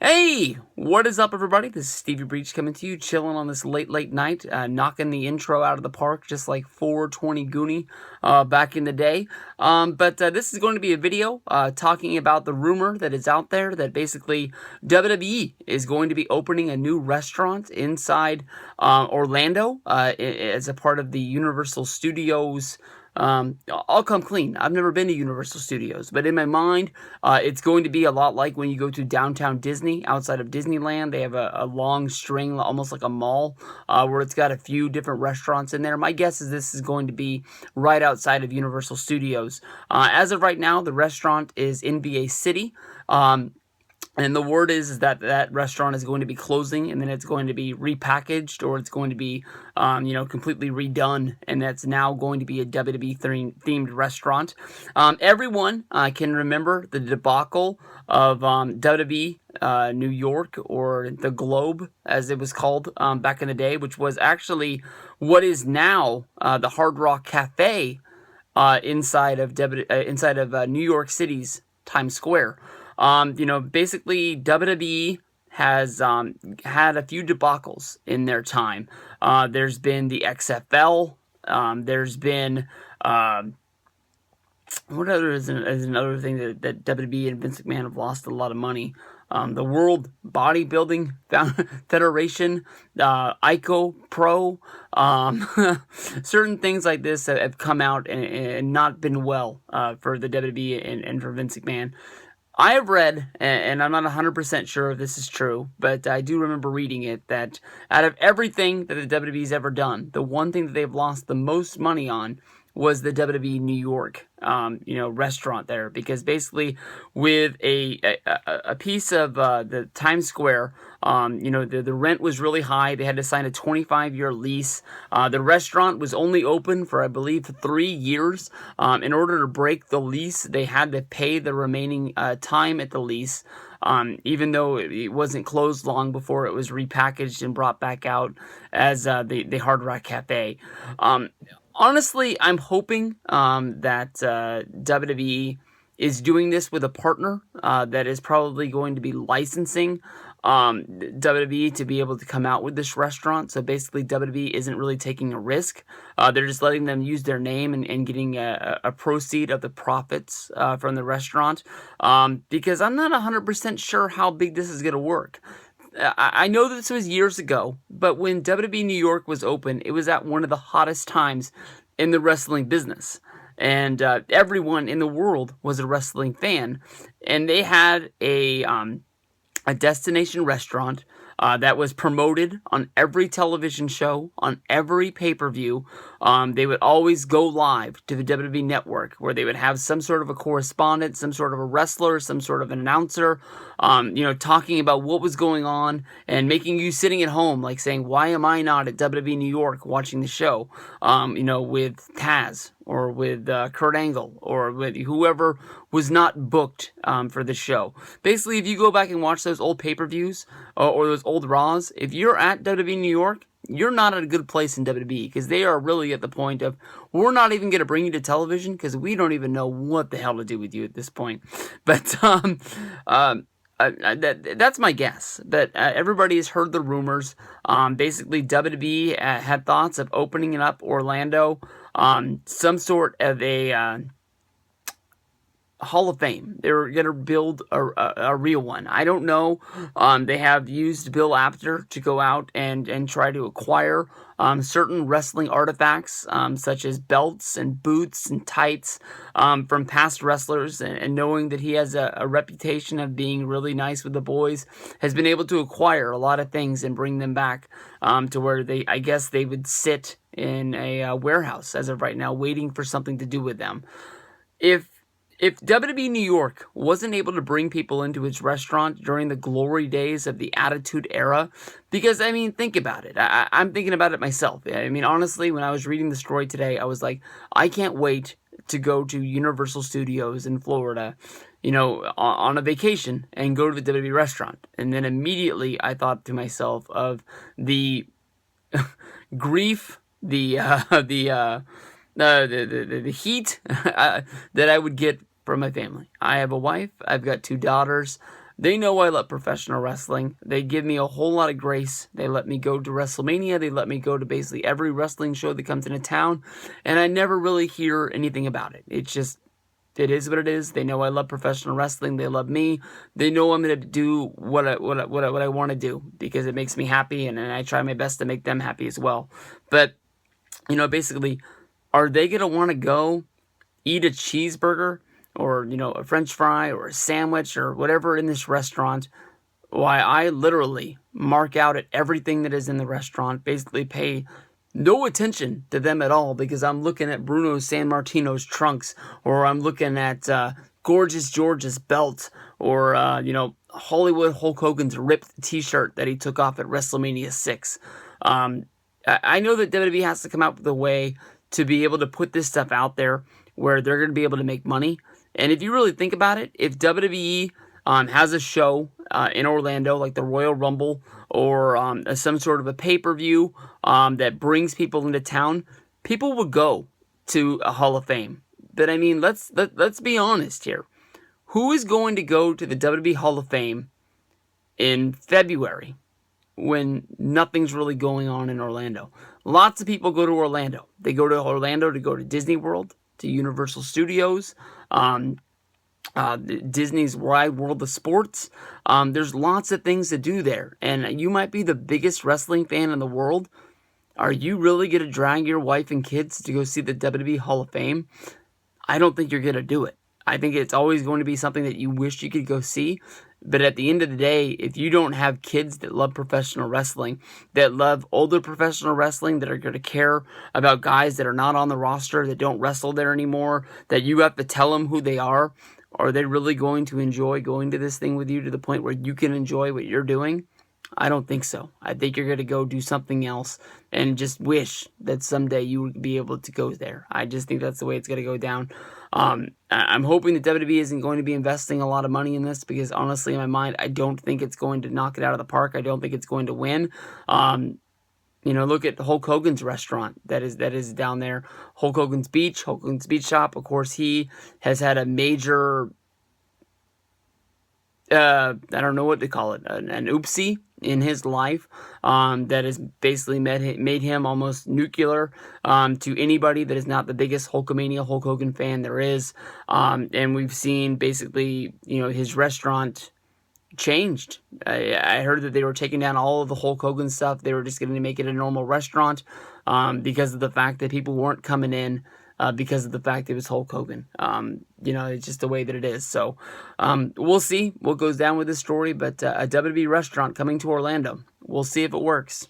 Hey, what is up, everybody? This is Stevie Breach coming to you, chilling on this late night, knocking the intro out of the park, just like 420 Goonie back in the day. But this is going to be a video talking about the rumor that is out there that basically WWE is going to be opening a new restaurant inside Orlando as a part of the Universal Studios. I'll come clean. I've never been to Universal Studios, but in my mind, it's going to be a lot like when you go to downtown Disney, outside of Disneyland. They have a long string, almost like a mall, where it's got a few different restaurants in there. My guess is this is going to be right outside of Universal Studios. As of right now, the restaurant is in NBA City. And the word is that that restaurant is going to be closing, and then it's going to be repackaged, or it's going to be, completely redone, and that's now going to be a WWE themed restaurant. Everyone can remember the debacle of WWE New York, or the Globe, as it was called back in the day, which was actually what is now the Hard Rock Cafe inside of New York City's Times Square. Basically WWE has had a few debacles in their time. There's been the XFL. There's been what other is another thing that WWE and Vince McMahon have lost a lot of money. The World Bodybuilding Federation, ICO Pro, certain things like this have come out and not been well for the WWE and for Vince McMahon. I have read, and I'm not 100% sure if this is true, but I do remember reading it, that out of everything that the WWE's ever done, the one thing that they've lost the most money on was the WWE New York, restaurant there, because basically with a piece of the Times Square, the rent was really high. They had to sign a 25-year lease. The restaurant was only open for, I believe, 3 years. In order to break the lease, they had to pay the remaining time at the lease. Even though it wasn't closed long before it was repackaged and brought back out as the Hard Rock Cafe. Honestly, I'm hoping that WWE is doing this with a partner that is probably going to be licensing WWE to be able to come out with this restaurant. So basically, WWE isn't really taking a risk. They're just letting them use their name and getting a proceed of the profits from the restaurant. Because I'm not 100% sure how big this is going to work. I know this was years ago, but when WWE New York was open, it was at one of the hottest times in the wrestling business. And everyone in the world was a wrestling fan. And they had a destination restaurant that was promoted on every television show, on every pay-per-view. They would always go live to the WWE Network, where they would have some sort of a correspondent, some sort of a wrestler, some sort of an announcer, talking about what was going on and making you sitting at home, like saying, why am I not at WWE New York watching the show, with Taz, or with Kurt Angle, or with whoever was not booked for the show. Basically, if you go back and watch those old pay-per-views or those old Raws, if you're at WWE New York, you're not at a good place in WWE, because they are really at the point of, we're not even going to bring you to television because we don't even know what the hell to do with you at this point. But that's my guess. But everybody has heard the rumors. Basically, WWE had thoughts of opening it up Orlando, some sort of a Hall of Fame. They're going to build a real one. I don't know. They have used Bill Apter to go out and try to acquire certain wrestling artifacts, such as belts and boots and tights, from past wrestlers, and knowing that he has a reputation of being really nice with the boys, has been able to acquire a lot of things and bring them back to where I guess they would sit in a warehouse as of right now, waiting for something to do with them. If WWE New York wasn't able to bring people into its restaurant during the glory days of the Attitude Era, because, I mean, think about it. I'm thinking about it myself. I mean, honestly, when I was reading the story today, I was like, I can't wait to go to Universal Studios in Florida, on a vacation and go to the WWE restaurant. And then immediately I thought to myself of the grief, the heat that I would get from my family. I have a wife. I've got 2 daughters. They know I love professional wrestling. They give me a whole lot of grace. They let me go to Wrestlemania. They let me go to basically every wrestling show that comes into town, and I never really hear anything about it. It's just, it is what it is. They know I love professional wrestling. They love me. They know I'm going to do what I want to do because it makes me happy, and I try my best to make them happy as well. But, basically, are they going to want to go eat a cheeseburger or, a French fry or a sandwich or whatever in this restaurant? Why, I literally mark out at everything that is in the restaurant, basically pay no attention to them at all because I'm looking at Bruno Sammartino's trunks, or I'm looking at Gorgeous George's belt, or, Hollywood Hulk Hogan's ripped t-shirt that he took off at WrestleMania 6. I know that WWE has to come out with a way to be able to put this stuff out there where they're going to be able to make money. And if you really think about it, if WWE has a show in Orlando, like the Royal Rumble, or some sort of a pay-per-view that brings people into town, people would go to a Hall of Fame. But I mean, let's be honest here. Who is going to go to the WWE Hall of Fame in February when nothing's really going on in Orlando? Lots of people go to Orlando. They go to Orlando to go to Disney World, to Universal Studios, Disney's Wide World of Sports. There's lots of things to do there. And you might be the biggest wrestling fan in the world. Are you really going to drag your wife and kids to go see the WWE Hall of Fame? I don't think you're going to do it. I think it's always going to be something that you wish you could go see. But at the end of the day, if you don't have kids that love professional wrestling, that love older professional wrestling, that are going to care about guys that are not on the roster, that don't wrestle there anymore, that you have to tell them who they are they really going to enjoy going to this thing with you to the point where you can enjoy what you're doing? I don't think so. I think you're going to go do something else and just wish that someday you would be able to go there. I just think that's the way it's going to go down. I'm hoping that WWE isn't going to be investing a lot of money in this because honestly, in my mind, I don't think it's going to knock it out of the park. I don't think it's going to win. Look at Hulk Hogan's restaurant that is down there. Hulk Hogan's Beach Shop. Of course, he has had a major, I don't know what to call it, an oopsie in his life that has basically made him almost nuclear to anybody that is not the biggest Hulk Hogan fan there is. And we've seen basically, his restaurant changed. I heard that they were taking down all of the Hulk Hogan stuff. They were just going to make it a normal restaurant because of the fact that people weren't coming in because of the fact it was Hulk Hogan. It's just the way that it is. So we'll see what goes down with this story, but a WWE restaurant coming to Orlando. We'll see if it works.